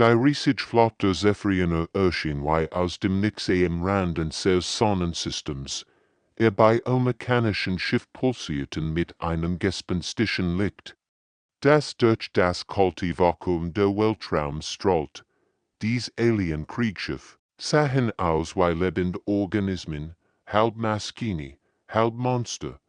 Die riesig flotte Zephyriner erschien wie aus dem Nix am Rand des Sonnensystems. Bei allmechanischen Schiff pulsierten mit einem gespenstischen Licht, das durch das kalte Vakuum der Weltraum strahlt. Dies Alien-Kriegsschiff sahen aus wie lebende Organismen, halb Maschine, halb Monster.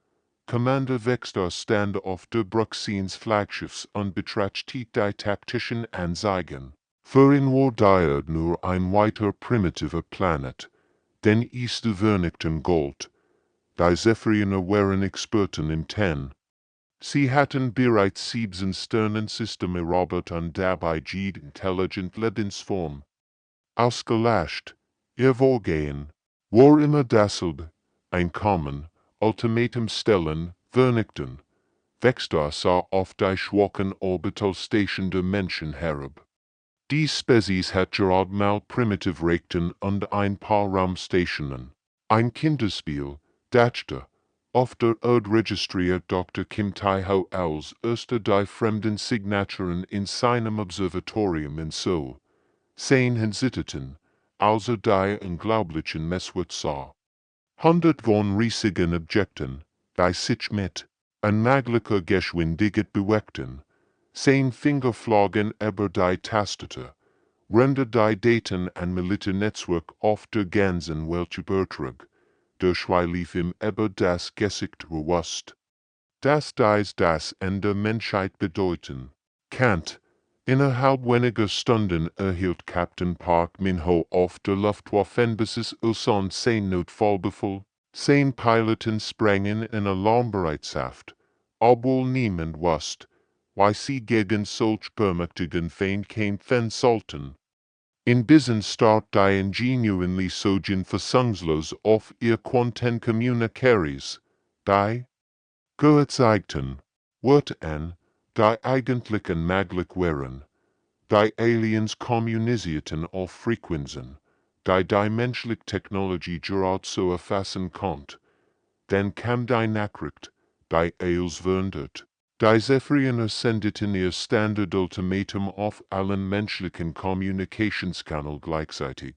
Commander Vextar stand auf der Brücke seines Flaggschiffs und betrachtete die taktischen Anzeigen. Für ihn war die Erde nur ein weiter primitiver Planet, den es zu vernichten galt. Die Zephyriner waren Experten im Ten. Sie hatten bereits 7 Sternensysteme erobert und dabei jede intelligent Lebensform ausgelöscht. Ihr Vorgehen war immer dasselbe: Einkommen, Ultimatum stellen, vernichten. Vextar sah auf die schwachen Orbitalstation der Menschen herab. Die Spezies hat gerade mal primitiv Rechten und ein paar Raumstationen. Ein Kinderspiel, dachte, auf der Erde registriert Dr. Kim Tai-ho als erster die fremden Signaturen in seinem Observatorium in Seoul. Sein Hinsitterten, also die unglaublichen Messwert sah. 100 von riesigen Objekten, die sich mit unmöglicher Geschwindigkeit bewegten. Sein Finger flogen über die Tastatur, render die Daten an Militärnetzwerk auf der ganzen Welt übertrug. Der Schrei lief ihm über das Gesicht bewusst. Dass dies das Ende Menschheit bedeuten kann. Innerhalb weniger Stunden erhielt Captain Park Min-ho auf der Luftwaffenbasis Ulsan sein Notfallbefehl. Sein Piloten sprangen in Alarmbereitschaft, obwohl niemand wusste, wie sie gegen solch permächtigen Feind kämpfen sollten. In diesen start die Ingenuinely sogen fassungslos auf ihr Quantenkommunikaries, die gezeigten Wörter die eigentlich unmöglich waren. Die Aliens kommunizierten auf Frequenzen, die menschliche Technologie gerade so erfassen konnte. Dann kam die Nachricht, die alles verandert. Die Zephyriner sendeten ihr Standard-Ultimatum auf allen menschlichen Kommunikationskanälen gleichzeitig.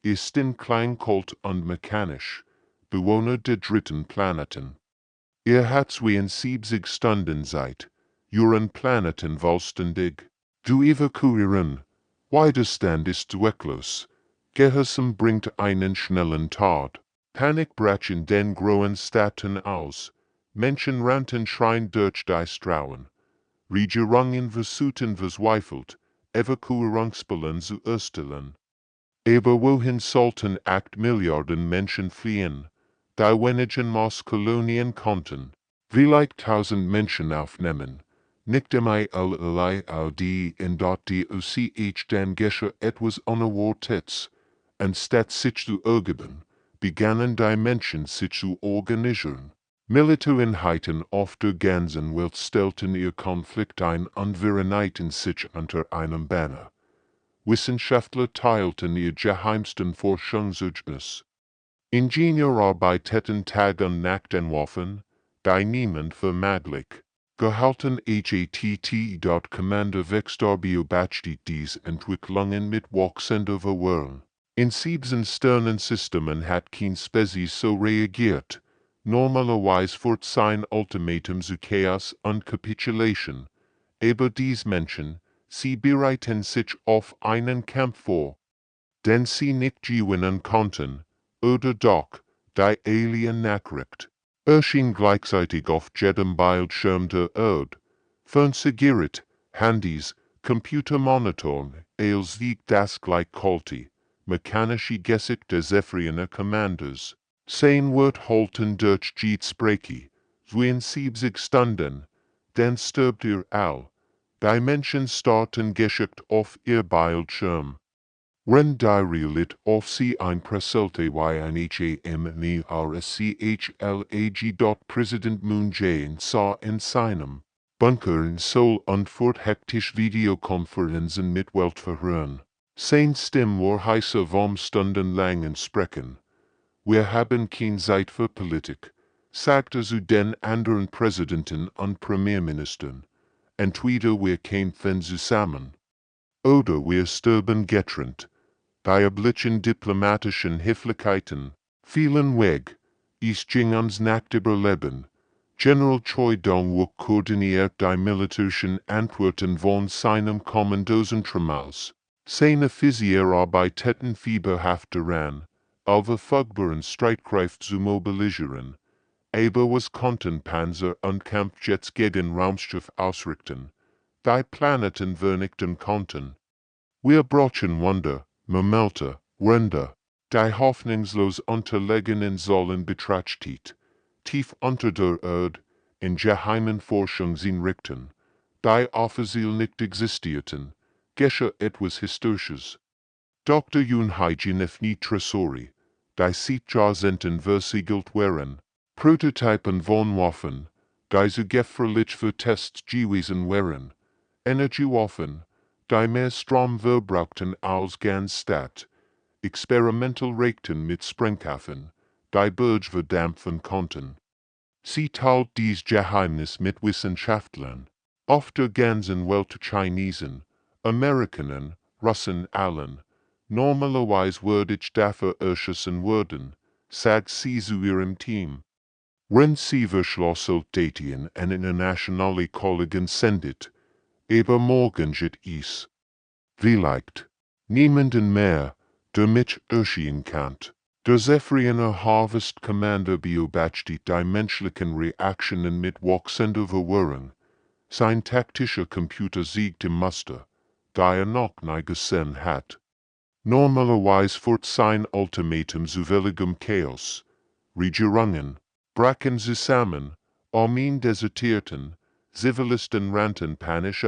Ist in Kleinkult und mechanisch, Bewohner der dritten Planeten. Ihr habt 72 Stunden Zeit, Euren Planeten vollständig zu evakuieren. Widerstand ist zwecklos. Gehorsam bringt einen schnellen Tod. Panik brach in den großen Städten aus. Menschen rannten schreiend durch die Straßen. Regierungen versuchten verzweifelt, Evakuierungspläne zu erstellen. Aber wohin sollten 8 Milliarden Menschen fliehen? Die wenigen Mars-Kolonien konnten vielleicht 1000 Menschen aufnehmen. Nicht einmal allerlei die in dort die UCH den Gescher etwas Unerwartetes. Anstatt sich zu ergeben, begannen die Menschen sich zu organisieren. Militäreinheiten auf der ganzen Welt stellten ihr Konflikt ein und verenigten sich unter einem Banner. Wissenschaftler teilten ihr geheimsten Forschungsergebnis. Ingenieur arbeiteten Tag und Nacht an Waffen, die niemand für möglich gehalten hat. Commander Vextar beobachtete dies Entwicklungen mit wachsender Verwirrung. In 7 Sternensystemen hat kein Spezies so reagiert. Normalerweise führt sein Ultimatum zu Chaos und Capitulation. Aber dies Menschen, sie bereiten sich auf einen Kampf vor, den sie nicht gewinnen konnten, oder doch, die Alien-Nachricht erschien gleichzeitig auf jedem Bildschirm der Erde. Fernsehgerät, Handys, Computermonitoren, als wie das gleichkalte, mechanische Gesicht der Zephyriner Commanders. Sein Wort halten durch die Sprache, 72 Stunden, dann stirbt ihr all. Die Menschen starten geschickt auf ihr Bildschirm. Wenn die Realität auf sie einprasselte wie ein HMI-RSCHLAG. Präsident Moon Jae-in sah in seinem Bunker in Seoul und führt hektisch Videokonferenzen mit Weltverhören. Sein Stimme war heißer vom stundenlangen Sprechen. Wir haben keine Zeit für Politik, sagte zu den anderen Präsidenten und Premierministern. Entweder wir kämpfen zusammen, oder wir sterben getrennt. Die üblichen diplomatischen Höflichkeiten fielen weg. Es ging ans Nachtüberleben. General Choi Dong-wook koordiniert die militärischen Antworten von seinem Kommandozentrum. Seine Physierarbeiten fieberhaft daran, alle verfügbaren Streitkräfte zu mobilisieren. Aber was konnten Panzer und Kampfjets gegen Raumschiff ausrichten, die Planeten vernichten konnten? Wir brauchen Wunder, Momente, Wunder, die hoffnungslos unterlegenen sollen betrachtet, tief unter der Erde, in geheimen Forschungseinrichtungen, die offiziell nicht existierten, geschah etwas Historisches. Dr. Unhygienif nie Tresori, die Siegjahrzehnten versiegelt waren, Prototypen von Waffen, die so gefährlich für Tests gewesen waren, Energiewaffen, die mehr Strom verbrauchten als ganz Stadt, experimental regten mit Sprengkaffen, die Burg verdampfen konnten. Sie teilt dies Geheimnis mit Wissenschaftlern, oft der ganzen Welt Chinesen, Amerikanern, Russen allen, normalerweise würdig dafür erschossen wurden, sagt sie zu ihrem Team. Wenn sie Verschlosseltätigen an internationale Kollegen sendet, aber morgen geht es. Vielleicht niemanden mehr, der mich erschien kann. Der Zephyrianer Harvest Commander beobachtet die menschlichen Reaktionen mit wachsender Verwirrung. Sein taktischer Computer siegt im Muster, da noch nie gesehen hat. Normalerweise führt sein Ultimatum zu willigem Chaos. Regierungen brachen zusammen, ihn desertierten, Zivilisten rannten panisch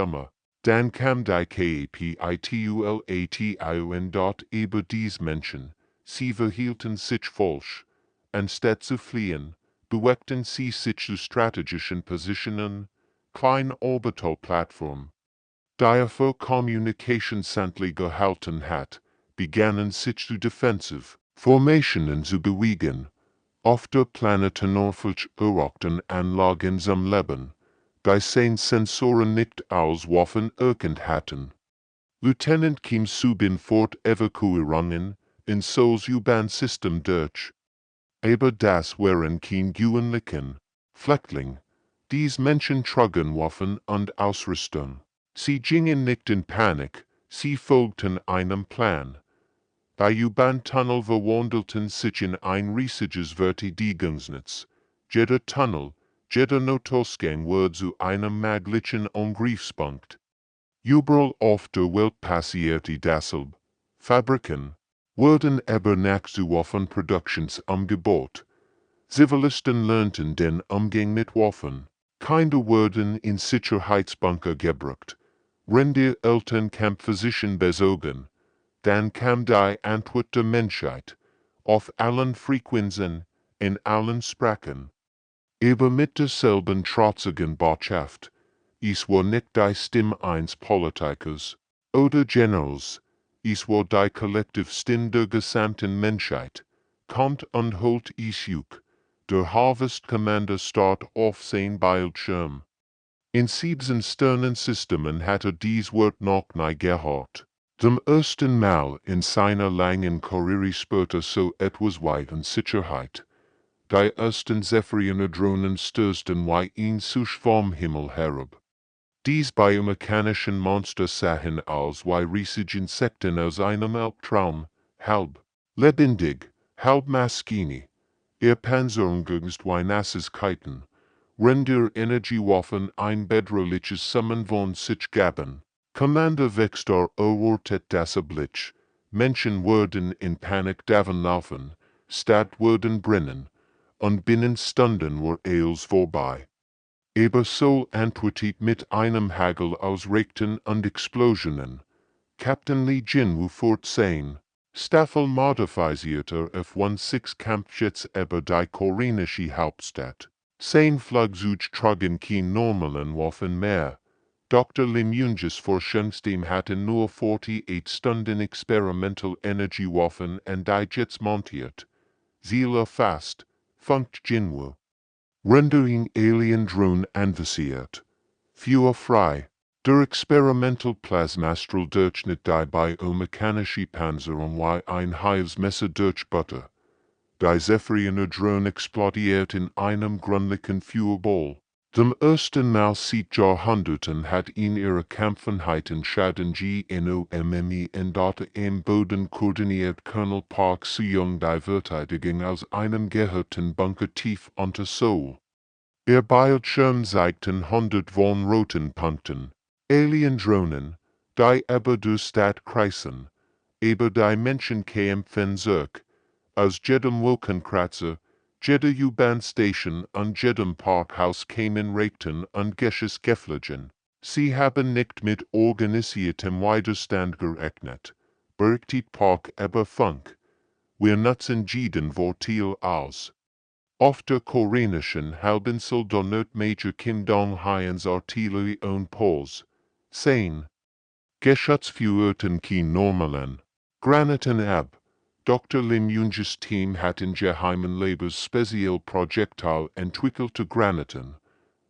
Dann kam die KAPITULATION dort über dies Menschen, sie verhielten sich falsch, anstatt zu fliehen, bewegten sie sich zu strategischen Positionen, kleine Orbitalplattform. Da für Communication Sandly gehalten hat, begannen sich zu defensive Formationen zu bewegen, auf der planetenorfisch errochten Anlagen zum Leben, die sein Sensoren nicht als Waffen erkannt hatten. Lieutenant Kim Subin fort Evakuierungen in Souls U-Bahn-System durch. Aber das waren kein gewöhnlichen Fleckling. Dies Menschen trugen Waffen und Ausrüstung. Sie gingen nicht in Panik, sie folgten einem Plan. Die U-Bahn-Tunnel verwandelten sich in ein riesiges Verteidigungsnetz. Jeder Tunnel, jeder Notausgang wurde zu einem maglichen Angriffspunkt. Überall auf der Welt passierte dasselbe. Fabriken wurden aber nach zu Waffenproduktions umgebaut. Zivilisten lernten den Umgang mit Waffen. Kinder wurden in Sicherheitsbunker gebracht. Rentier Eltern Kampfphysischen besogen. Dann kam die Antwort der Menschheit, auf allen Frequenzen, in allen Sprachen. Aber mit derselben trotzigen Botschaft, es war nicht die Stimme eines Politikers oder Generals, es war die Kollektivstimme der gesamten Menschheit. Kommt und holt es juk. Der Harvest Commander starrt auf sein Bildschirm. In 7 Sternensystemen hatte dies Wort noch nie gehört. Zum ersten Mal in seiner langen Karriere spürte so etwas wie Unsicherheit. Die ersten Zephyrianer Drohnen stürzten wie ein Susch vom Himmel herab. Dies biomechanischen Monster sahen aus wie riesige Insekten aus einem Albtraum, halb lebendig, halb maschine. Ihr Panzerungst wie nasses Kiten, render Energiewaffen ein bedrohliches Summen von sich gaben. Commander Vextor erwartet das Blitz. Menschen wurden in Panik davonlaufen, Stadt wurden brennen, und binnen Stunden war alles vorbei. Aber so antwortet mit einem Hagel aus Rekten und Explosionen. Captain Lee Jin fort sein. Staffel modifizierter F-16 Kampfjets über die koreanische Hauptstadt. Sein Flugzeug trugen kein normalen Waffen mehr. Dr. Lim Yunges Forschungsteam hatten nur 48 Stunden Experimental Energiewaffen und die Jets montiert. Ziele fast, funkt Jinwu. Rendering Alien Drone anvisiert. Führer frei. Der experimental Plasmastral Durchschnitt die biomechanische Panzerung wie ein Heilsmesser durch Butter. Die Zephyriner Drone explodiert in einem gründlichen Fuelball. Dem ersten Mal seit Jahrhunderten hat in ihrer Kampfenheiten Schaden genomme und dort im Boden koordiniert Colonel Park Sung die Verteidigung aus einem gehörten Bunker tief unter Seoul. Ihr Bildschirm zeigten 100 von roten Punkten. Alien-Drohnen, die über die Stadt kreisen, über die Menschen kämpfen zurück, aus jedem Wolkenkratzer, jeder U-Bahn-Station und jedem Parkhaus kämen Raketen und Gesches Geflogen. Sie haben nicht mit organisiertem Widerstand gerechnet, berichtet Park über Funk. Wir nutzen jeden Vorteil aus. Auf der koreanischen Halbinsel donnert Major Kim Dong-hyens Artillerie und Pols. 10. Geschützführten kein normalen Granaten ab. Dr. Lim Yoonges Team hat in geheimen Labors Spezialprojektil entwickelte Granaten,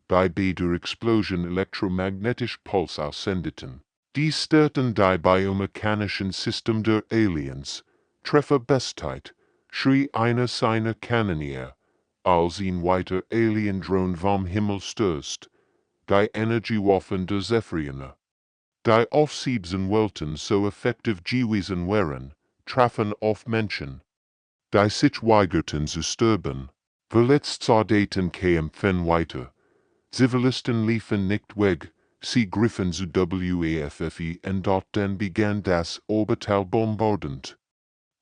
die bei der Explosion elektromagnetisch Puls aussendeten. Die störten die biomechanischen System der Aliens, Treffer Bestheit, schrie einer seiner Kanonier, als ihn weiter Alien-Drone vom Himmel stürzt, die Energiewaffen der Zephyriner. Die auf 7 Welten so effektiv gewesen wären, trafen auf Menschen. Die sich weigerten zu sterben. Verletzt Soldaten kämpfen weiter. Zivilisten liefen nicht weg, sie griffen zu WAFFI und dort dann begann das Orbital bombardement.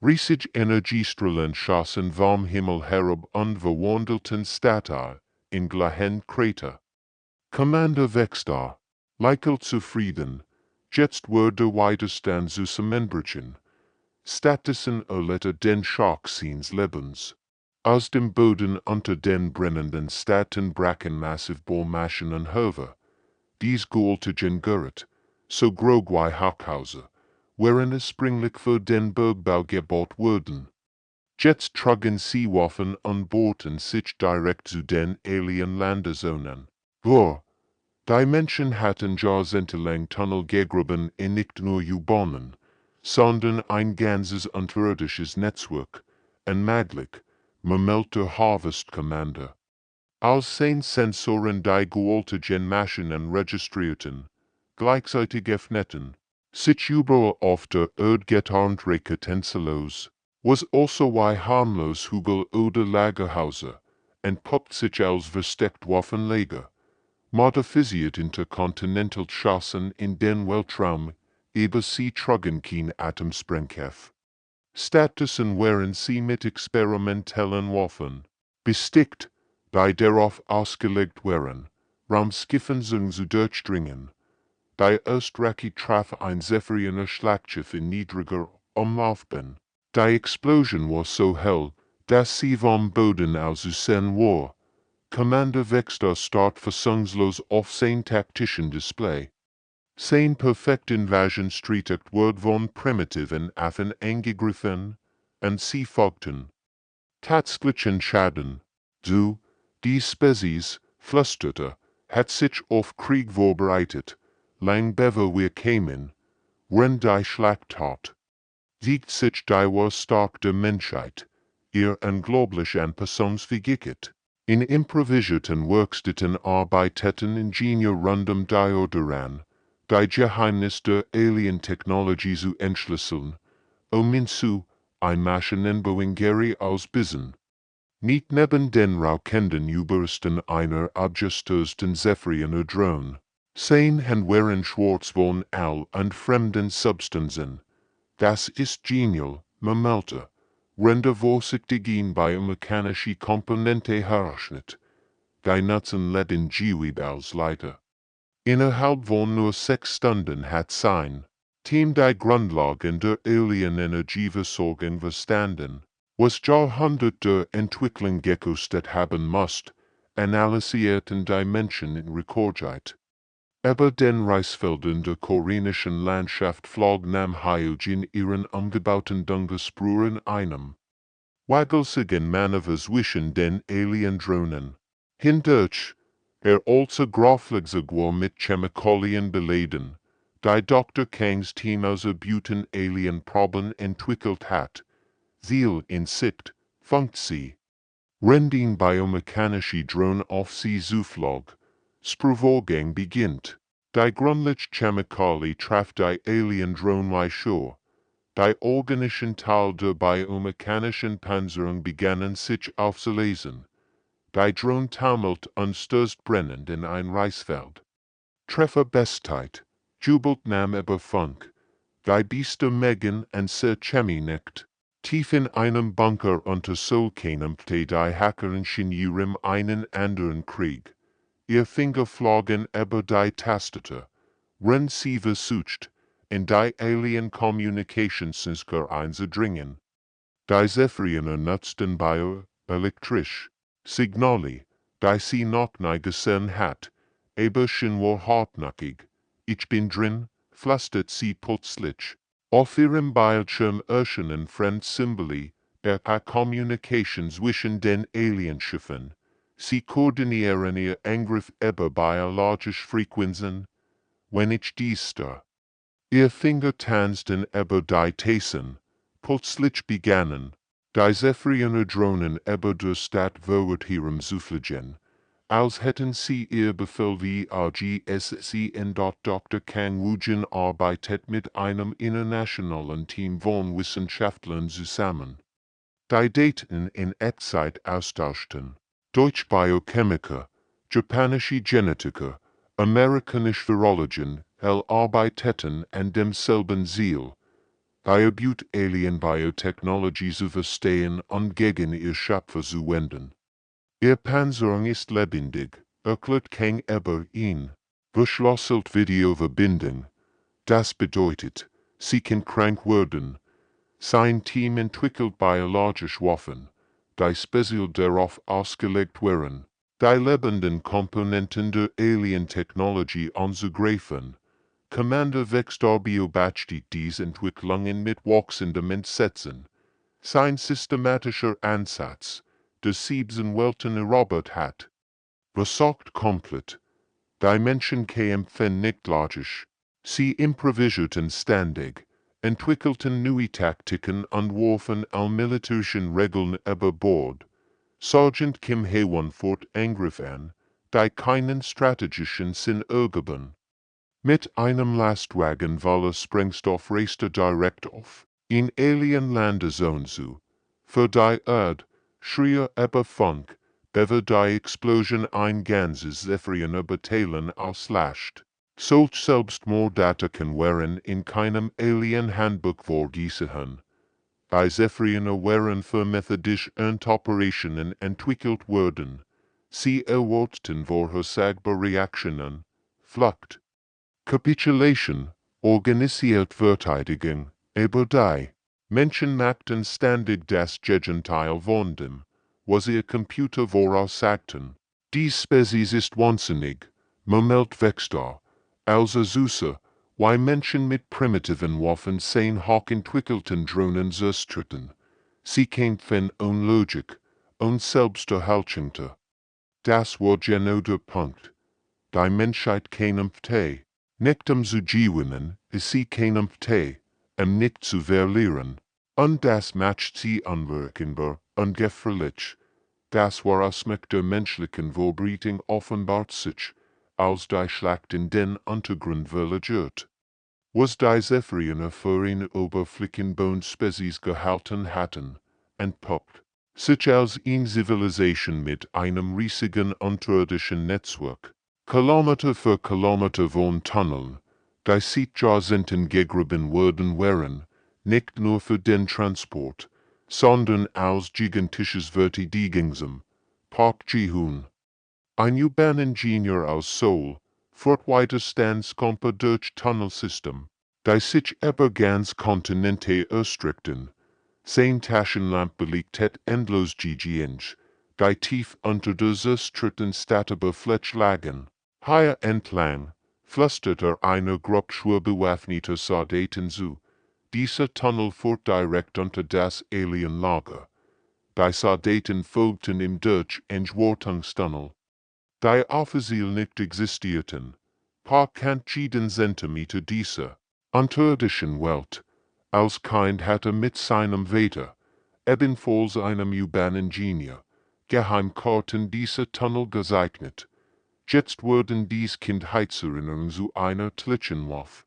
Riesige Energiestrahlen schossen vom Himmel herab und verwandelten Städte in gleichen Krater. Commander Vextar, Leikel zufrieden, jetzt wurde Widerstand zusammenbrechen. Stattdessen erlette den Schock seines Lebens. Aus dem Boden unter den brennenden Städten brachen Massivbohrmaschinen hervor. Dies gültigen Gerät, so groß wie Hochhäuser, wären es springlich für den Bergbau gebaut worden. Jetzt trugen sie Waffen und bohrten sich direkt zu den Alien-Landezonen. Die Menschen hatten jahrzehntelang Tunnel gegraben in nicht nur U-Bahnen, sondern ein ganzes unterirdisches Netzwerk, unmöglich, meldete Harvest Commander. Als 10 Sensoren die gültigen Maschinen registrierten, gleichzeitig öffneten, sich überall auf der Erde getarnt rekitenzenlos, was also wie harmlos Hügel oder Lagerhäuser, entpuppt sich als versteckt Waffenlager. Modifisiert intercontinental Chancen in den Weltraum, aber sie trugen kein Atomsprengkraft. Stattdessen wären sie mit experimentellen Waffen bestickt, die darauf ausgelegt wären, Raumschiffen zu durchdringen. Die Österreicher traf ein Zephyriner Schlachtschiff in niedriger Umlaufbahn. Die Explosion war so hell, dass sie vom Boden aus zu sehen war. Commander Vextar start fassungslos auf sein taktischen Display. Sein perfekt Invasionstreitakt wird von primitiven Affen angegriffen, und sie folgten. Tatsächlichen Schaden. Du, die Spezies, flüsterte, hat sich auf Krieg vorbereitet, lang bevor wir kämen, wenn die Schlacht wiegt sich die war stark der Menschheit, ihr unglaublich Anpassungsfähigkeit. In improvisierten Werkstätten arbeiteten Ingenieur rundum die Erde daran, die Geheimnis der Alien-Technologie zu entschlüsseln, um hinzu ein Maschinenbauing Gary ausbissen. Nicht neben den rauchenden Überresten einer abgestürzten Zephyriner Drone. Sein waren schwarz von all und fremden Substanzen. Das ist genial, meldete. Rende vorsichtigen biomechanische Komponente herrschnet. Die nutzen leiden Gewebe als Leiter. Innerhalb von nur 6 Stunden hat sein Team die Grundlagen der Alien-Energieversorgung verstanden, was Jahrhundert der Entwicklung gekostet haben musste, analysierten die Menschen in Rekordzeit. Über den Reisfeldern der koreanischen Landschaft flog nam Hyojin ihren umgebauten Dungesprühen einem waggelsigen Manöver zwischen den Alien-Drohnen. Hindurch, also Graflexagwar mit Chemikalien beladen, die Dr. Kangs Team ausgebuchten Alien Proben entwickelt hat. Ziel in Sicht, funkt sie. Rending biomechanische Drone auf sie zuflog. Sprühvorgang beginnt. Die Grundlich Chemikali traf die Alien Drone Weishur. Die organischen Teil der biomechanischen Panzerung begannen sich aufzulesen. Die Drone taumelt unstürzt brennend in ein Reisfeld. Treffer Bestheit, jubelt nam über Funk. Die Biester Megan und Sir Chemie nickt. Tief in einem Bunker unter Solkämpfte die Hacker-Ingenieurin einen anderen Krieg. Ihr Finger flogen über die Tastatur. Wenn sie versucht, in die Alien-Communicationssystem einzudringen. Die Zephyriner nutzten elektrisch Signale, die sie noch nie gesehen hat, aber schon war hartnäckig. Ich bin drin, flüstert sie plötzlich. Auf ihrem Bildschirm erscheinen Fremdsymbole, Communication zwischen den Alienschiffen. Sie koordinieren ihr Angriff über biologische Frequenzen. Wenn ich dies sah. Ihr Finger tanzten über die Tassen. Plötzlich begannen die Zephyriner Drohnen über der Stadt vorwärts zu fliegen, als hätten sie ihr Befehl wie AGSC in Dr. Kang Wujin arbeitet mit einem internationalen Team von Wissenschaftlern zusammen. Die Daten in Echtzeit austauschten. Deutsche Biochemiker, japanische Genetiker, amerikanische Virologen, arbeiteten an demselben Ziel. Biobut Alien Biotechnology zu verstehen und gegen ihr Schöpfer zu wenden. Ihr Panzerung ist lebendig, erklärt Kang über ihn. Verschlüsselt Videoverbindung. Das bedeutet, sie kann krank werden. Sein Team entwickelt biologische Waffen, die speziell darauf ausgelegt wären, die lebenden Komponenten der Alien-Technologie anzugreifen. Commander Vextar beobachtet diese Entwicklungen mit wachsendem Entsetzen. Sein systematischer Ansatz, der 7 Welten erobert hat, versagt komplett. Die Menschen kämpfen nicht logisch. Sie improvisierten ständig, entwickelten neue Taktiken und warfen all militärischen Regeln über Bord. Sergeant Kim Haewon fort Angriff an, die keinen strategischen Sinn ergaben. Mit einem Lastwagen voller Sprengstoff reiste direkt auf, in Alien-Landezone zu. Für die Erde, schrie über Funk, bever die Explosion ein ganzes Zephyriner Bataillon auslöscht. Solch Selbstmordattacken wären in keinem Alien-Handbuch vorgesehen. Die Zephyriner wären für methodisch Operationen entwickelt worden. Sie erwarteten vorhersagbare Reaktionen, Flucht. Capitulation, organisiert Verteidigung, aber die Menschen machten ständig das Gegenteil von dem, was ihr Computer voraussagten. Die Spezies ist wahnsinnig, murmelt Vextar, also süße, wie Menschen mit primitiven Waffen sein hochentwickelten Drohnen zerstörten. Sie kämpfen ohne Logik, ohne Selbsterhaltung. Das war genau der Punkt. Die Menschheit kämpfte. Nicht zu gewinnen, sie kämpfte, nicht zu verlieren. Und das macht sie unwirkbar, ungefährlich. Das war Ausmacht der menschlichen Verbreitung offenbart sich, als die Schlacht in den Untergrund verlagert. Was die Zephyriner für eine Oberflächenbone-Spezies gehalten hatten, entpuppt sich als eine Zivilisation mit einem riesigen unterirdischen Netzwerk. Kilometer für Kilometer von Tunneln, die Sichtjahrzehnten gegraben worden wären, nicht nur für den Transport, sondern als gigantisches Verteidigungsum, Parkgehun. Ein U-Bahn-Ingenieur aus Seoul, Fortweiterstandskomper durch Tunnelsystem, die sich über ganz Kontinente erstreckten. Sein Taschenlampe liegt endlos Inch, die tief unter der zerstörten Stadtoberfläche lagen. Hier entlang, flüsterte eine Gruppe schwer bewaffneter Soldaten zu. Dieser Tunnel führt direkt unter das Alienlager. Die Soldaten folgten ihm durch einen Wartungstunnel. Die offiziell nicht existierten, paar jeden Zentimeter dieser unterirdischen Welt, als Kind hatte mit seinem Vater, ebenfalls einem U-Bahn-Ingenieur, Geheimkarten dieser Tunnel gezeichnet. Jetzt wurden dies Kindheitserinnerungen zu einer Tlichenwurf.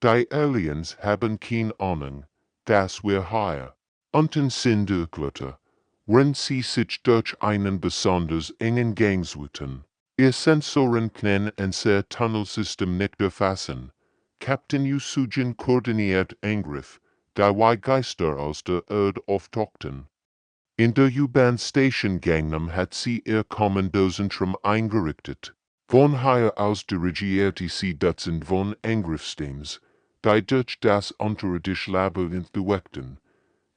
Die Aliens haben keine Ahnung, dass wir hier unten sind erklärte, wenn sie sich durch einen besonders engen Gang suchten. Ihr Sensoren können unser Tunnelsystem nicht erfassen. Captain Yusujan koordiniert Angriff, da zwei Geister aus der Erde auftauchten. In der U-Bahn-Station Gangnam hat sie ihr Kommandozentrum eingerichtet. Von hier aus dirigierte sie Dutzend von Angriffsteams, die durch das unterirdische Labyrinth bewegten.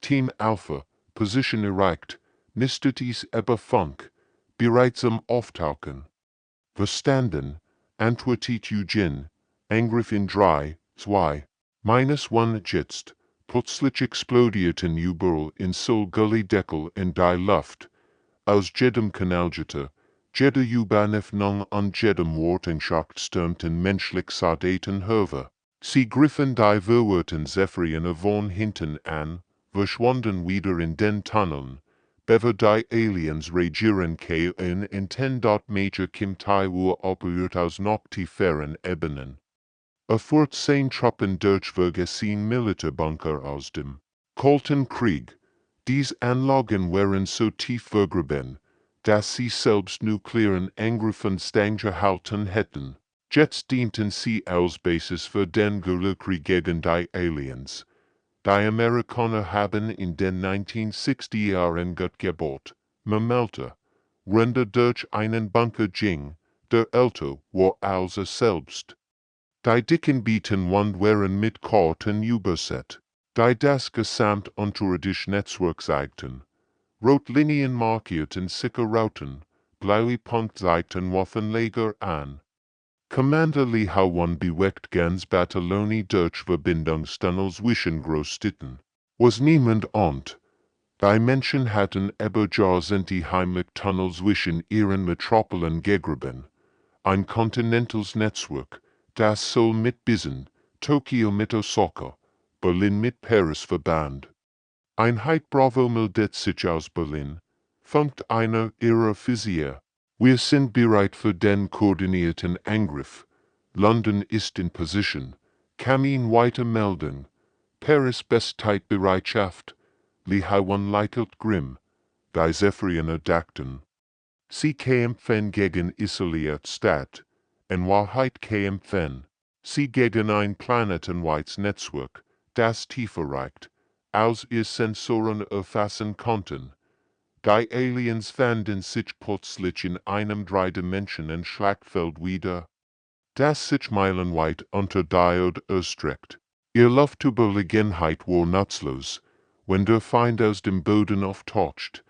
Team Alpha, Position erreicht, nistet dies über Funk, bereits am Auftauchen. Verstanden, antwortet Eugene, Angriff in 3, 2, -1 jetzt, plötzlich explodierten überall in Sol Gully Deckel in die Luft, aus jedem Kanalgitter, jeder U-Bahn-Öffnung an jedem Wartungschacht stürmten menschlich Soldaten hervor. Sie griffen die verwirrten Zephyrine von hinten an, verschwanden wieder in den Tunneln, bevor die Aliens regieren können in 10 Meter Kim Taiwan operiert aus noch tieferen Ebenen. Erfurt 10 Truppen durchvergessen Militärbunker aus dem Kalten Krieg. Dies Anlagen waren so tief vergraben, dass sie selbst nuklearen Angriffen standgehalten hätten. Jetzt dienten sie als Basis für den Guerillakrieg gegen die Aliens. Die Amerikaner haben in den 1960 Jahren gebaut, meldete, Ränder durch einen Bunker ging, der älter war als selbst. Die dicken Betonwand waren mit Karten übersät, die das gesamt unterirdische Netzwerk zeigten. Rotlinien markierten sicke Routen, blaue Punktzeigten Waffenlager an. Commander Lee Hawan bewegt ganz Bataillone durch Verbindungstunnels zwischen Großstädten. Was niemand ahnt. Die Menschen hatten aber jahrzehnte heimlich Tunnel zwischen ihren Metropolen gegraben. Ein kontinentales Netzwerk, das Seoul mit Bissen, Tokio mit Osaka, Berlin mit Paris verband. Einheit Bravo meldet sich aus Berlin, funkt einer ihrer Visier. Wir sind bereit für den koordinierten Angriff. London ist in Position. Kamin weiter melden. Paris Bestzeitbereitschaft. Lee Haiwan leitet Grimm. Die Zephyriner dachten. Sie kämpfen gegen isoliert Stadt. In Wahrheit kämpfen sie gegen ein planetenweites Netzwerk, das tiefer reicht, als ihr Sensoren erfassen konnten. Die Aliens fanden sich plötzlich in einem dreidimensionalen Schlachtfeld wieder, das sich meilenweit unter die Erde erstreckt. Ihr Luftüberlegenheit war nutzlos, wenn der Feind aus dem Boden auftaucht.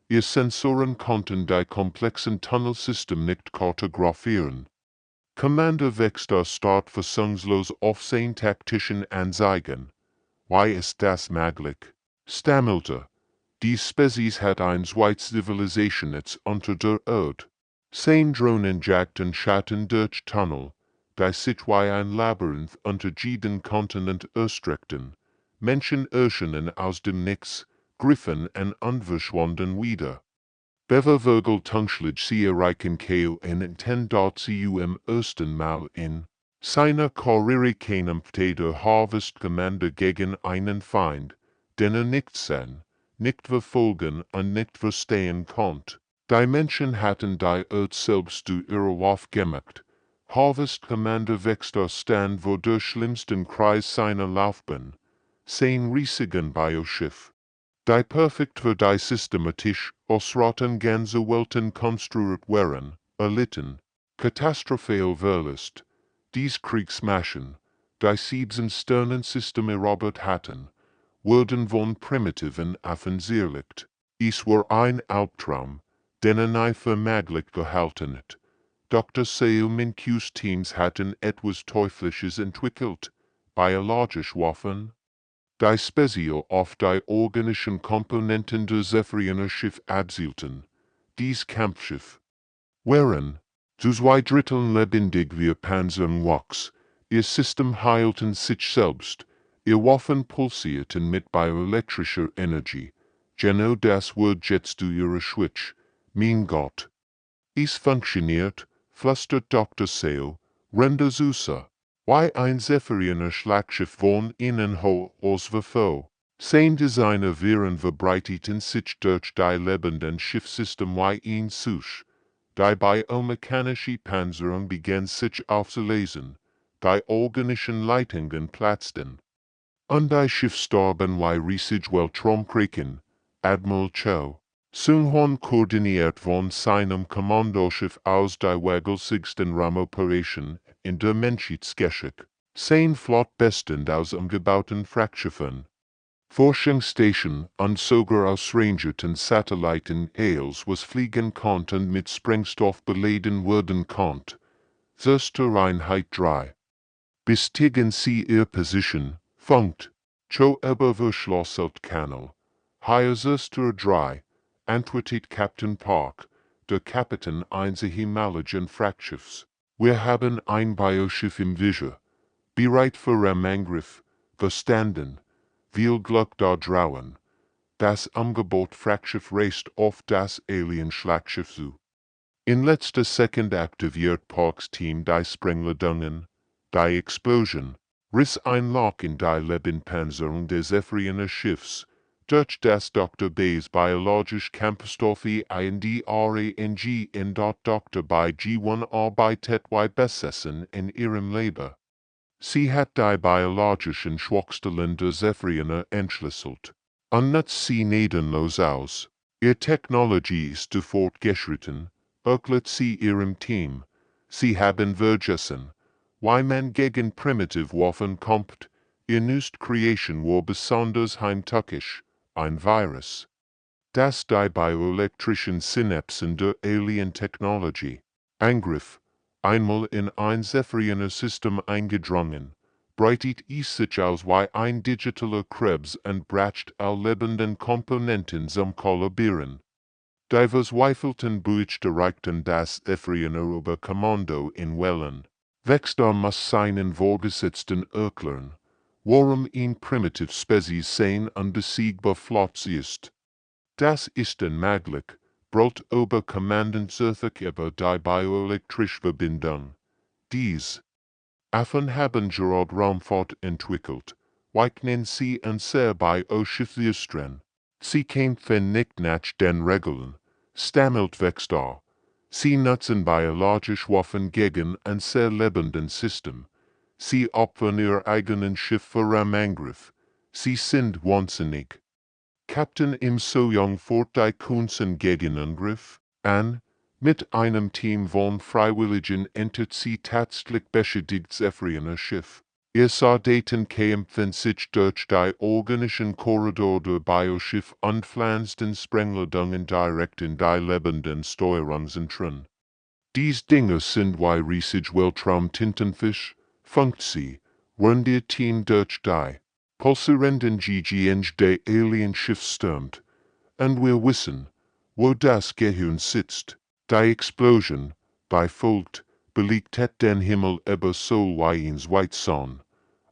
Ihr Sensoren konnten die komplexen Tunnelsystem nicht kartografieren. Commander Vexter start fassungslos auf sein taktischen Anzeigen. Why ist das möglich? Stammelte. Die Spezies hat ein zweites Zivilisationnetz unter der Erde. Sein Drohnen jagten Schatten durch Tunnel, die sich wie ein Labyrinth unter jeden Kontinent erstreckten. Menschen erschienen aus dem Nix, griffen und verschwanden wieder. Beverwürgel tunschlich sie erreichen können 10 im ersten Mal in seiner Karriere kämpfte der Harvest Commander gegen einen Feind, den nicht sehen, nicht verfolgen und nicht verstehen konnte. Die Menschen hatten die Erde selbst zu ihrer Waffe gemacht. Harvest Commander Vexter stand vor der schlimmsten Kreis seiner Laufbahn, sein riesigen Bioschiff. Die perfekt für die systematisch Ausrottung ganze Welten konstruiert waren, erlitten, katastrophal Verlust. Dies Kriegsmaschen, die 7 Sternensysteme erobert hatten, wurden von primitiven Affen zerlegt. Es war ein Albtraum, den er für möglich gehalten hat. Dr. Seo Minkyus Teams hatten etwas Teuflisches entwickelt, biologische Waffen, die speziell auf die organischen Komponenten der Zephyriner Schiff abzielten. Dies Kampfschiff waren Zu zwei Dritteln lebendig wir Panzern Walks. Ihr System heilten sich selbst. Ihr Waffen pulsierten mit bioelektrischer Energie. Genau das Wort jetzt du ihre Switch. Mein Gott. Es funktioniert, flüstert Dr. Sale. Render Zusa. Wie ein Zephyriner Schlagschiff von innen ho aus verfo. Sein Designer wären verbreiteten sich durch die lebenden Schiffssystem wie ein Such. Die biomechanische Panzerung begann sich aufzulesen. Die organischen Leitungen platzten. Und die Schiffsstarben wie riesig Weltraumkriegen. Admiral Cho. Sunghorn koordiniert von seinem Kommandoschiff aus die regelmäßigsten Raumoperationen in der Menschheitsgeschichte. Sein Flot bestehend aus umgebauten Frachtschiffen. Forschungsstation und sogar ausrangierten Satelliten als was fliegen konnten mit Sprengstoff beladen werden konnte. Zur Einheit 3. Bestätigen Sie Ihre Position, funkt. Cho überverschlosselt Kanal. Hier zur 3. Antwortet Captain Park, der Kapitän eines himalischen Frachtschiffs. Wir haben ein Bioschiff im Visier. Bereit für Angriff, verstanden. Viel Glück da draußen. Das Umgebot Frachtschiff reist auf das Alien-Schlagschiff zu. In letzter Sekunde aktiviert Parks Team die Sprengladungen. Die Explosion riss ein Loch in die Lebenpanzerung des Zephyriner Schiffs, durch das Dr. Bayes biologisch Kampfstoffe INDRANG in dort Dr. bei G1 arbeitet wie besessen in ihrem Leben. Sie hat die biologischen Schwachstellen der Zephyriner entschlüsselt. Und nutzt sie gnadenlos aus. Ihr Technologie ist fortgeschritten, erklärt sie ihrem Team. Sie haben vergessen, wie man gegen primitive Waffen kommt. Ihr neuest Creation war besonders heimtückisch, ein Virus. Das die bioelektrischen Synapsen der Alien-Technologie. Angriff. Einmal in ein Zephyriner System eingedrungen, breitet es sich aus wie ein digitaler Krebs und bracht all lebenden Komponenten zum Kollabieren. Die verzweifelten Brüche erreichten das Zephyriner Oberkommando in Wellen. Wexter muss seinen Vorgesetzten erklären, warum ein primitive Spezies sein unbesiegbar Flot ist. Das ist unmöglich, brüllt Oberkommandant Zerthik über die bioelektrische Verbindung. Dies Affen haben gerade Raumfahrt entwickelt, weichen sie und sehr bei Schiffswirstern. Sie kämpfen nicht nach den Regeln, stammelt Wexter. Sie nutzen biologische Waffen gegen ein sehr lebenden System. Sie opfern ihr eigenen Schiff für Angriff. Sie sind wahnsinnig. Captain im Sojung fort die Kunzen Gegenangriff an. Mit einem Team von Freiwilligen entert sie tatsächlich beschädigt Zephyriner Schiff. Ihr Soldaten kämpfen sich durch die organischen Korridor der Bioschiff und pflanzten Sprengladungen direkt in die lebenden Steuerungszentren. Dies Dinge sind wie riesig Weltraum-Tintenfisch, funkt sie, rund ihr Team durch die pulsierenden GGNG der Alien-Schiff stürmt, und wir wissen, wo das Gehirn sitzt. Die Explosion, bei Folgt, belegt hat den Himmel über so wie ins Weitzahn.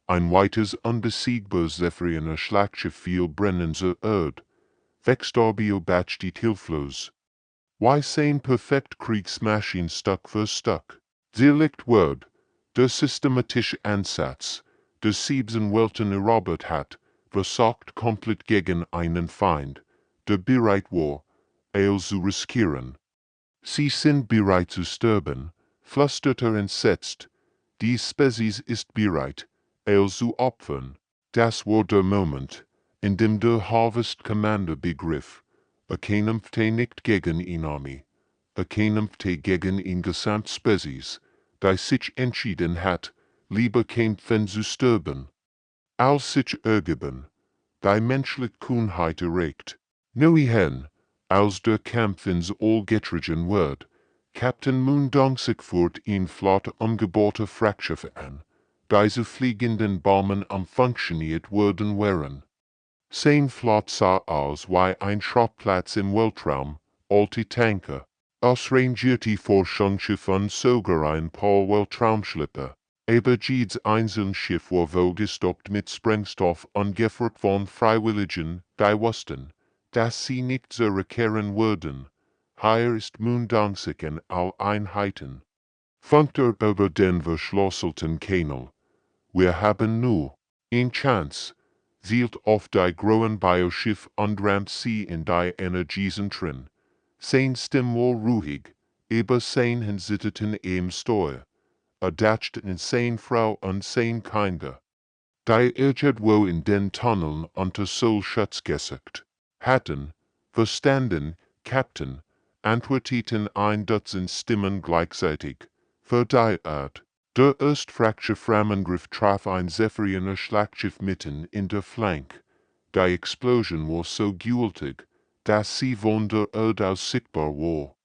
Ein weiteres unbesiegbares Zephyriner Schlagschiff fiel brennend zur Erde. Wexter beobachtet hilflos. Wie sein perfekt Kriegsmaschine Stück für Stück. Sie liegt Word, der systematische Ansatz, der 7 Welten erobert hat, versagt komplett gegen einen Feind, der bereit war, zu riskieren. Sie sind bereit zu sterben, flüstert entsetzt. Die Spezies ist bereit, zu opfern. Das war der Moment, in dem der Harvest Commander begriff, kämpfte nicht gegen ihn Armee, kämpfte gegen ihn Gesamtspezies, die sich entschieden hat, lieber kämpfen zu sterben, als sich ergeben, die menschliche Kühnheit erregt. Neu hen, als der Kampf ins All getrieben wird, Captain Moon dankt sich fort ihn flott umgebaute Frachtschiffe an, diese fliegenden Bomben funktioniert worden wären. Sein Flot sah aus wie ein Schrottplatz im Weltraum, alte Tanker, Ausrangierte Forschungsschiff von sogar ein paar Weltraumschiffe. Aber jedes einzelne Schiff war vollgestopft mit Sprengstoff ungefähr von Freiwilligen, die wussten, dass sie nicht zurückkehren würden. Hier ist Mundangsick in all Einheiten. Funkt über den verschlüsselten Kanal. Wir haben nur eine Chance. Zielt auf die großen Bioschiff und rammt sie in die Energiezentren. Sein Stimm war ruhig, aber sein Hand sitteten im Steuer. Dachten sein Frau und sein Kinder. Die Irrtheit wo in den Tunneln unter Solschutz gesagt. Hatten, verstanden, Captain, antworteten ein Dutzend Stimmen gleichzeitig. Für die Art. Der erstfraktische Flammangriff traf ein Zephyriner Schlagschiff mitten in der Flank. Die Explosion war so gewaltig, dass sie von der Erde aus sichtbar war.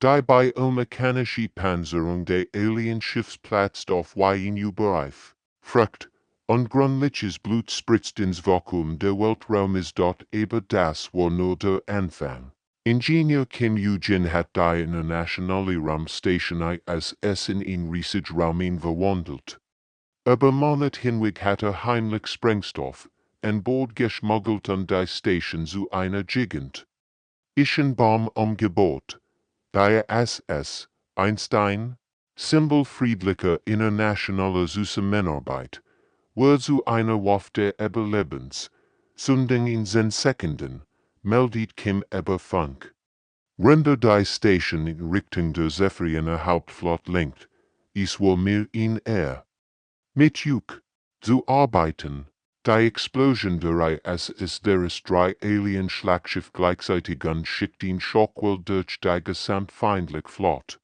Die biomechanische Panzerung der Alien-Schiffs platzt auf Wein überreif. Frucht, ungründliches Blut spritzt ins Vakuum der Weltraum ist dort, aber das war nur der Anfang. Ingenieur Kim Eugene hat die internationale Raumstation ISS in ein riesiges Raum verwandelt. Aber Monat hinweg hat heimlich Sprengstoff an Bord geschmuggelt und die Station zu einer Gigant. Bombe umgebaut. Die SS, Einstein, Symbol friedlicher internationaler Zusammenarbeit, wird zu einer Waffe der Überlebens, Sundung in 10 Sekunden, meldet Kim über Funk. Render die Station in Richtung der Zephyriner Hauptflotte lenkt, es war mir in mit Juk, zu arbeiten. Die Explosion der ISS deres 3 Alien-Schlachtschiff gleichzeitig schickt ihn Schockwell durch die gesamtfeindliche Flotte.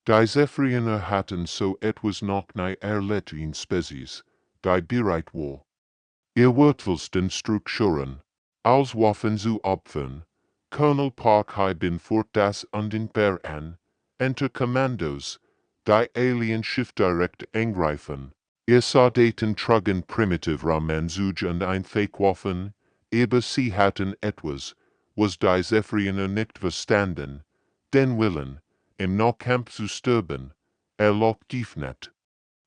Die Zephyriner hatten so etwas noch nie erlebt in Spezies, die bereit war. Ihr wertvollsten Strukturen, als Waffen zu opfern, Colonel Park bin fort das undenkbar an, enter Kommandos, die Alien-Schiff direkt angreifen. Ihr Soldaten trugen primitive Raumenzug und ein Fake-Waffen, aber sie hatten etwas, was die Zephyriner nicht verstanden, den Willen, im Nahkampf zu sterben, erlaubt nicht.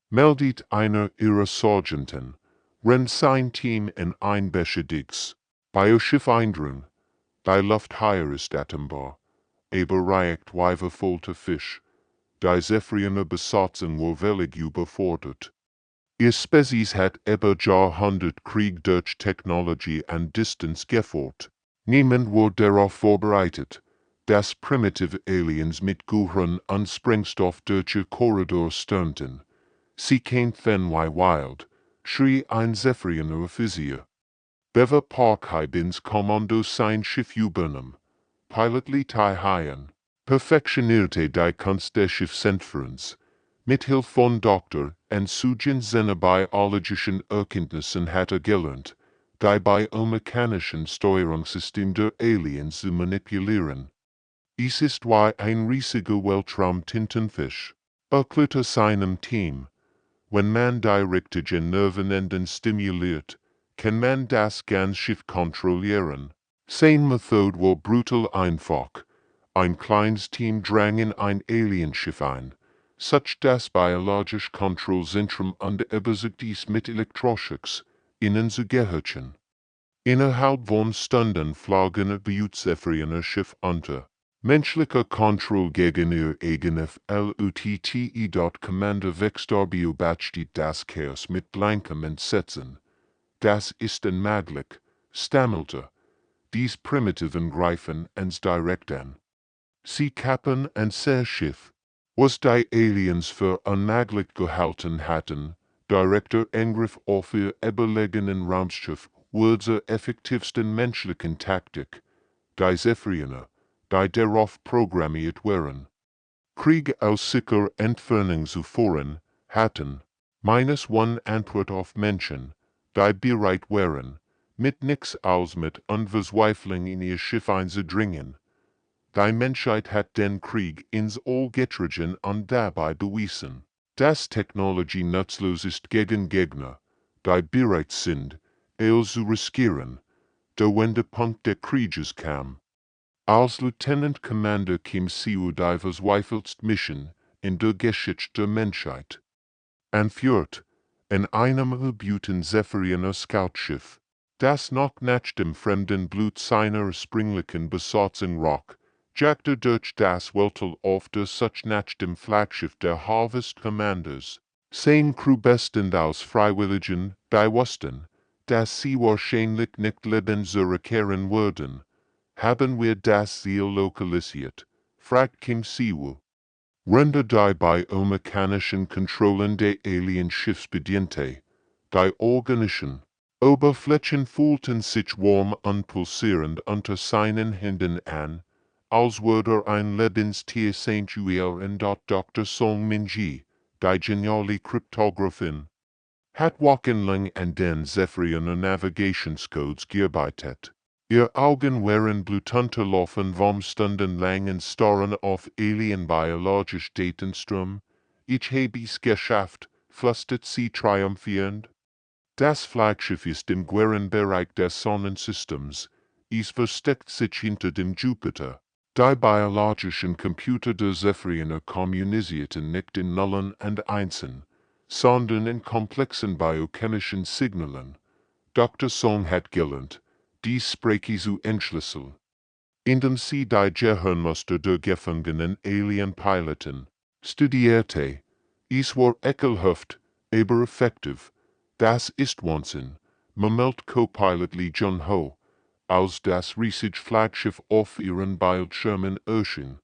Meldet einer ihrer Sergeanten, rennt sein Team in ein beschädigtes Bioschiff eindrung, die Luft hier ist atembar, aber reicht weibervoller Fisch, die Zephyriner Besatzung war völlig überfordert. Ihr Spezies hat über Jahrhundert-Krieg durch Technologie an Distanz geführt. Niemand war darauf vorbereitet, dass primitive Aliens mit Gehirn und Sprengstoff durch ihr Korridor stürmten. Sie kämpften wie wild, schrie ein Zephyriner Offizier. Bever Park-Bins Kommando sein Schiff übernahm. Pilotliche Haien, perfektionierte die Kunst des Schiffsentführens. Mit Hilfe von Dr. und Sujin seiner biologischen Erkenntnissen hatte gelernt, die biomechanischen Steuerungssystem der Aliens zu manipulieren. Es ist wie ein riesiger Weltraum-Tintenfisch, erklärte seinem Team. Wenn man die richtigen Nervenenden stimuliert, kann man das ganze Schiff kontrollieren. Seine Methode war brutal einfach. Ein kleines Team drang in ein Alienschiff ein, such das biologische Kontrollzentrum und übersicht dies mit Elektroschocks, ihnen zu gehorchen. Innerhalb von Stunden flogen die Zephyriner Schiff unter. Menschlicher Kontroll gegen ihr eigenes LUTTE. Commander Vextar beobachtet das Chaos mit blankem Entsetzen. Das ist unmöglich, stammelte. Dies Primitiven greifen uns direkt an. Sie kappen ein Schiff, was die Aliens für unmöglich gehalten hatten. Direkter Angriff auf ihr überlegenen Raumschiff wurde zur effektivsten menschlichen Taktik. Die Zephyriner, die darauf programmiert waren, Krieg aus sicherer Entfernung zu führen, hatten, -1 Antwort auf Menschen, die bereit waren, mit nix als mit Unverzweiflung in ihr Schiff einzudringen. Die Menschheit hat den Krieg ins All getrieben und dabei bewiesen, dass Technologie nutzlos ist gegen Gegner, die bereit sind, zu riskieren, der Wendepunkt der Krieges kam. Als Lieutenant Commander Kim Siu Divers Weifelst Mission in der Geschichte Menschheit. Anführt in einem erbeuten Zephyriner Scoutschiff, das noch nach dem fremden Blut seiner springlichen Besatzung roch, jagte durch das Weltall auf der Such nach dem Flaggschiff der Harvest-Commanders. Sein Crew bestehend aus Freiwilligen, die wussten, dass sie wahrscheinlich nicht lebend zurückkehren würden. Haben wir das Ziel lokalisiert? Fragt Kim Siu. Render die biomechanischen Kontrollen der Alien-Schiffsbediente, die organischen Oberflächen fühlten sich warm und pulsierend unter seinen Händen an, als würde ein Lebenstier sensuell in dort Dr. Song Min-ji, die geniale Kryptographin, hat wochenlang an den Zephyriner Navigationscodes gearbeitet. Ihr Augen waren blutunterlaufen vom stundenlangen Starren auf alien-biologisch Datenstrom. Ich hab's geschafft, flüstert sie triumphierend. Das Flaggschiff ist im Bereich des Sonnensystems. Es versteckt sich hinter dem Jupiter. Die biologischen Computer der Zephyriner kommunizierten nicht in Nullen und Einsen, sondern in komplexen biochemischen Signalen. Dr. Song hat gelernt, dies spreche zu entschlüsseln, indem sie die Gehirnmuster der gefangenen Alien-Piloten studierte. Es war ekelhaft, aber effektiv. Das ist Wahnsinn, murmelt Co-Pilot Lee Jun-ho, als das riesige Flaggschiff auf ihren Bildschirmen erschien.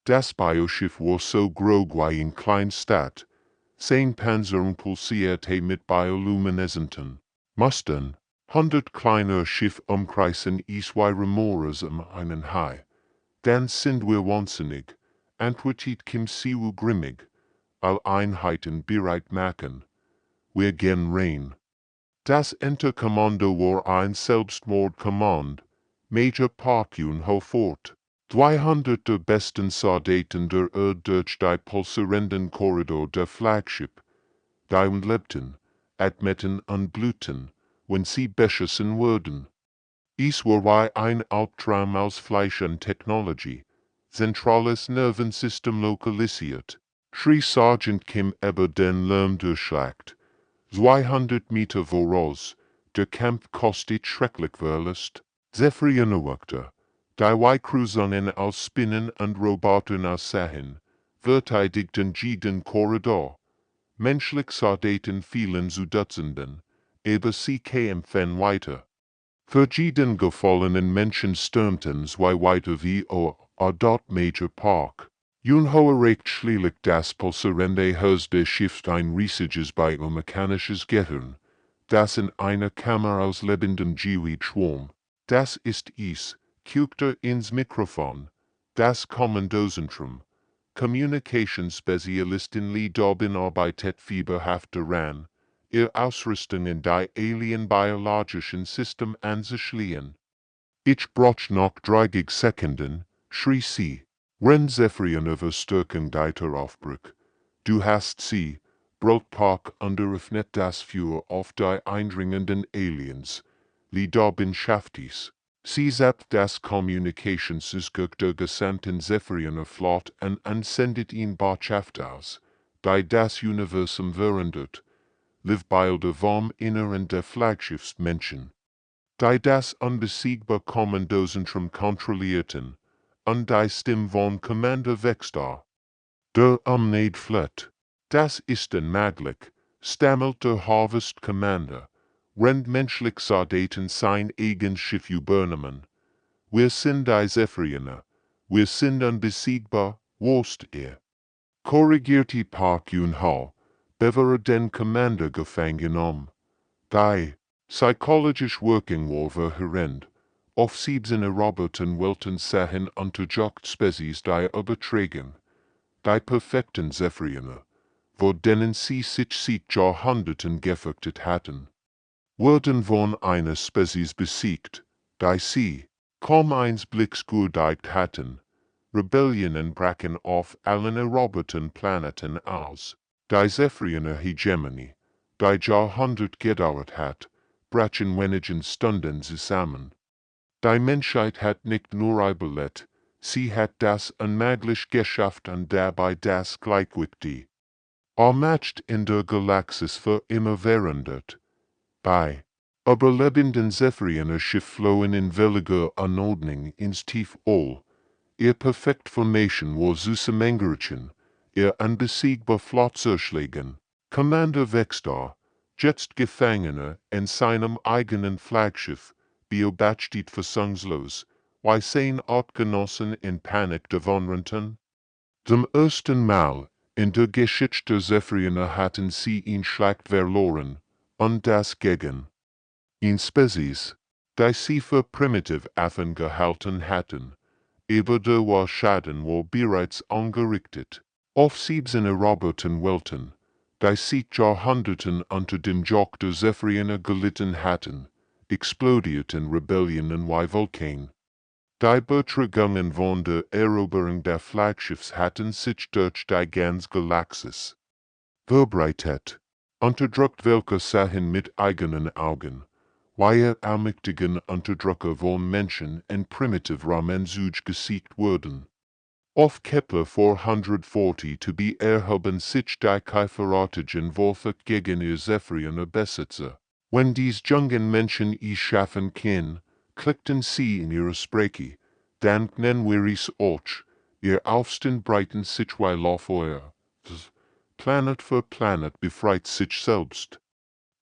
Das Bioschiff war so groß wie eine Kleinstadt. Sein Panzerung pulsierte mit biolumineszenten Mustern. 100 kleiner Schiff umkreisen es wie Remores einen Hai. Dann sind wir wahnsinnig, antwortet Kim Siu grimmig, all Einheiten bereit machen. Wir gehen rein. Das Interkommando war ein Selbstmordkommand. Major Park Yun-ho fort. 200 der besten Soldaten der Erde durch die pulsierenden Korridor der Flaggschiff. Die lebten, atmeten und blühten, wenn sie beschossen wurden. Es war wie ein Albtraum aus Fleisch und Technologie. Zentrales Nervensystem lokalisiert. Schrie Sergeant Kim über den Lärm durchschlagt. 200 Meter voraus. Der Kampf kostet schrecklich Verlust. Zephyriner-Wächter, die Y-Cruisern aus Spinnen und Robotern aussahen, verteidigten jeden Korridor. Menschliche Soldaten fielen zu Dutzenden, aber sie kämpften weiter. Für jeden gefallenen Menschen stürmten zwei weiter wie dort Major Park. Yun-ho erreicht schließlich das pulsierende Haus des Schiffs ein riesiges biomechanisches Gehirn, das in einer Kammer aus lebendem Gewicht schwamm. Das ist es, guckte ins Mikrofon. Das Kommandozentrum. Kommunikationsspezialistin Lee Dobbin arbeitet fieberhaft daran, ihr Ausrüstung in die alien-biologischen System anzuschließen. Ich brauch noch 30 Sekunden, schrie sie. Renn Zephyriner Verstärkung deiter Aufbruch. Du hast sie, brüllt Park unteröffnet das Feuer auf die eindringenden Aliens. Lee Dobbin schafft es. Sie zappt das Kommunikationssystem der gesamten Zephyriner Flotte und sendet ihn Botschaft aus, die das Universum verändert. Live-Bilder vom Inneren der Flaggschiffsmenschen. Die das unbesiegbare Kommandozentrum kontrollierten, und die Stimme von Commander Vextar. Der Omnade Flat. Das ist unmöglich, stammelt der Harvest-Commander. Rennt menschlich Soldaten sein eigen Schiff übernehmen. Wir sind die Zephyriner. Wir sind unbesiegbar, wusst ihr. Korrigierte Park Yun-ho, bevor den Commander gefangen Die psychologisch Working war verhirrend. Auf 17 Robotern wollten sahen unterjocht Spezies die übertragen. Die perfekten Zephyriner, vor denen sie sich Jahrhunderten gefürchtet hatten, wurden von einer Spezies besiegt, die sie, kaum eins blicksgurdeigt hatten. Rebellionen brachen auf allen erobberten Planeten aus. Die Zephyriner Hegemonie, die Jahrhundert gedauert hat, brachen wenigen Stunden zusammen. Die Menschheit hat nicht nur überlebt, sie hat das unmöglich geschafft und dabei das Gleichgewicht matcht in der Galaxis für immer verändert. Bei überlebenden Zephyriner Schiff flohen in welliger Anordnung ins Tiefall. Ihr Perfektformation war süße Mängerchen, ihr unbesiegbar Flot zerschlagen. Commander Vextar, jetzt Gefangener in seinem eigenen Flaggschiff, beobachtet fassungslos, wie sein Artgenossen in Panik davonrannten. Zum ersten Mal in der Geschichte der Zephyriner hatten sie ihn schlecht verloren, und das gegen ihn Spezies, die sie für primitiv Affen gehalten hatten. Aber der Schaden war bereits angerichtet. Auf 17 Roboten Welten, die seit Jahrhunderten unter dem Joch der Zephyriner gelitten hatten, explodierten Rebellionen wie Vulkan. Die Betragungen von der Eroberung der Flaggschiffs hatten sich durch die ganze Galaxis verbreitet. Unterdrückt welche sahen mit eigenen Augen, wie allmächtigen Unterdrücker von Menschen in primitiv Ramensug gesiegt wurden. Auf Kepler 440 to be erhoben sich die kaiferatigen Wölfe gegen ihr Zephyriner Besitzer. Wenn dies jungen Menschen schaffen können, klickten sie in ihre Sprache, dann nennen wir es auch, ihr Aufstand breiten sich wie Lauffeuer. Planet für Planet befreit sich selbst.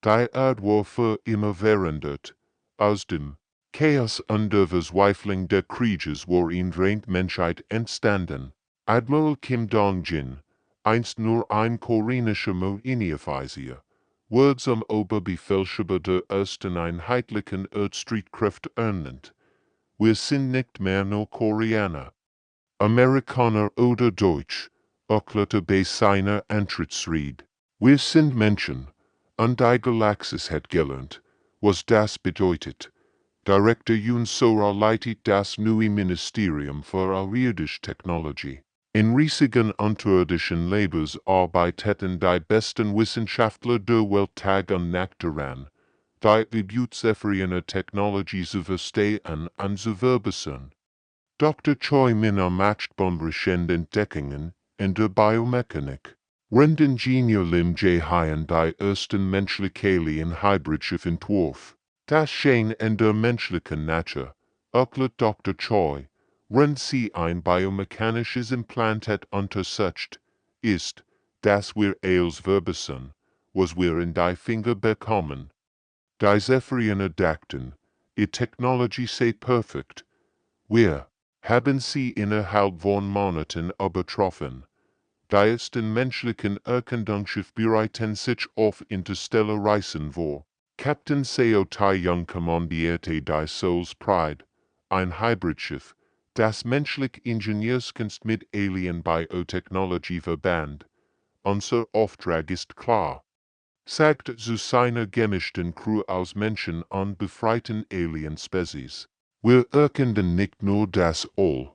Die Erde war für immer verändert. Aus dem Chaos und der Verzweiflung der Krieges war in der Menschheit entstanden. Admiral Kim Dong-jin, einst nur ein koreanischer Marineoffizier, wurde zum Oberbefehlshaber der ersten einheitlichen Erdstreitkräfte ernannt. Wir sind nicht mehr nur Koreaner, Amerikaner oder Deutsch, erklärte bei seiner Antrittsrede. Wir sind Menschen, und die Galaxis hat gelernt, was das bedeutet. Director Yun Sora leitet das neue Ministerium für irdische Technologie. In riesigen unterirdischen Labors arbeiteten die besten Wissenschaftler der Welt Tag und Nacht daran, die Zephyriner Technologie zu verstehen und zu verbessern. Dr. Choi Min macht bahnbrechende Entdeckungen in der Biomechanik. Rendingenieur Lim J. Hyen die ersten menschlichen Hybridschiff entwarf. Das Schein in der menschlichen Natur, erklärt Dr. Choi, wenn sie ein biomechanisches Implantat untersucht, ist, dass wir als verbessern, was wir in die Finger bekommen. Die Zephyriner dachten, ihre Technologie sei perfekt. Wir haben sie innerhalb von Monaten übertroffen. Die ersten menschlichen Erkundungsschiff bereiten sich auf interstellar Reisen vor. Captain Seo Tai-Young kommandierte die Soul's Pride, ein Hybridschiff, das menschliche Ingenieurskunst mit Alien-Biotechnologie verband. Unser Auftrag ist klar, sagt zu seiner gemischten Crew aus Menschen und befreiten Alien-Spezies. Wir erkunden nicht nur das All,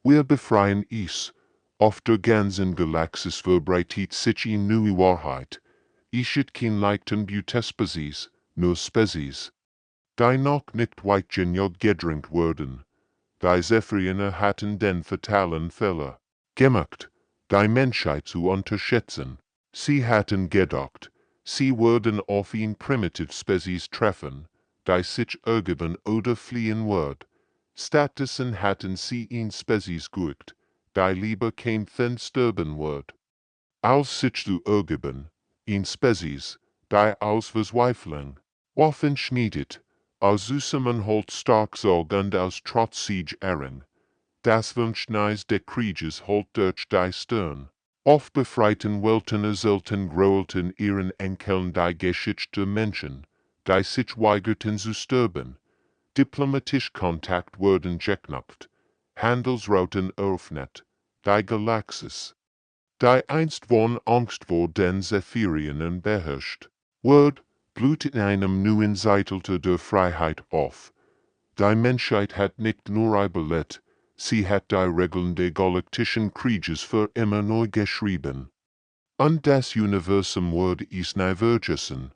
wir befreien es. Auf der ganzen Galaxis verbreitet sich eine neue Wahrheit. Es ist kein leichten Spezies, nur Spezies, die noch nicht weit genug gedrängt wurden. Die Zephyriner hatten den fatalen Fehler gemacht, die Menschheit zu unterschätzen. Sie hatten gedacht, sie würden auf ein primitiv Spezies treffen, die sich ergeben oder fliehen wird. Stattdessen hatten sie ein Spezies gesucht, die lieber kämpfen sterben wird, als sich zu ergeben, ein Spezies, die aus Verzweiflung, Waffen schmiedet, aus süßem Holz stark sorg und aus trotzig Ehren. Das Wunschneis der Krieges holt durch die Stirn. Auf befreiten Welten erzählten grolten ihren Enkeln die Geschichte Menschen, die sich weigerten zu sterben. Diplomatisch Kontakt wurden geknüpft, Handelsrouten eröffnet, die Galaxis, die einst von Angst vor den Zephyrinen beherrscht, blüht in einem neuen Zeitalter der Freiheit auf. Die Menschheit hat nicht nur überlebt, sie hat die Regeln des Galaktischen Krieges für immer neu geschrieben. Und das Universum wird es nie vergessen.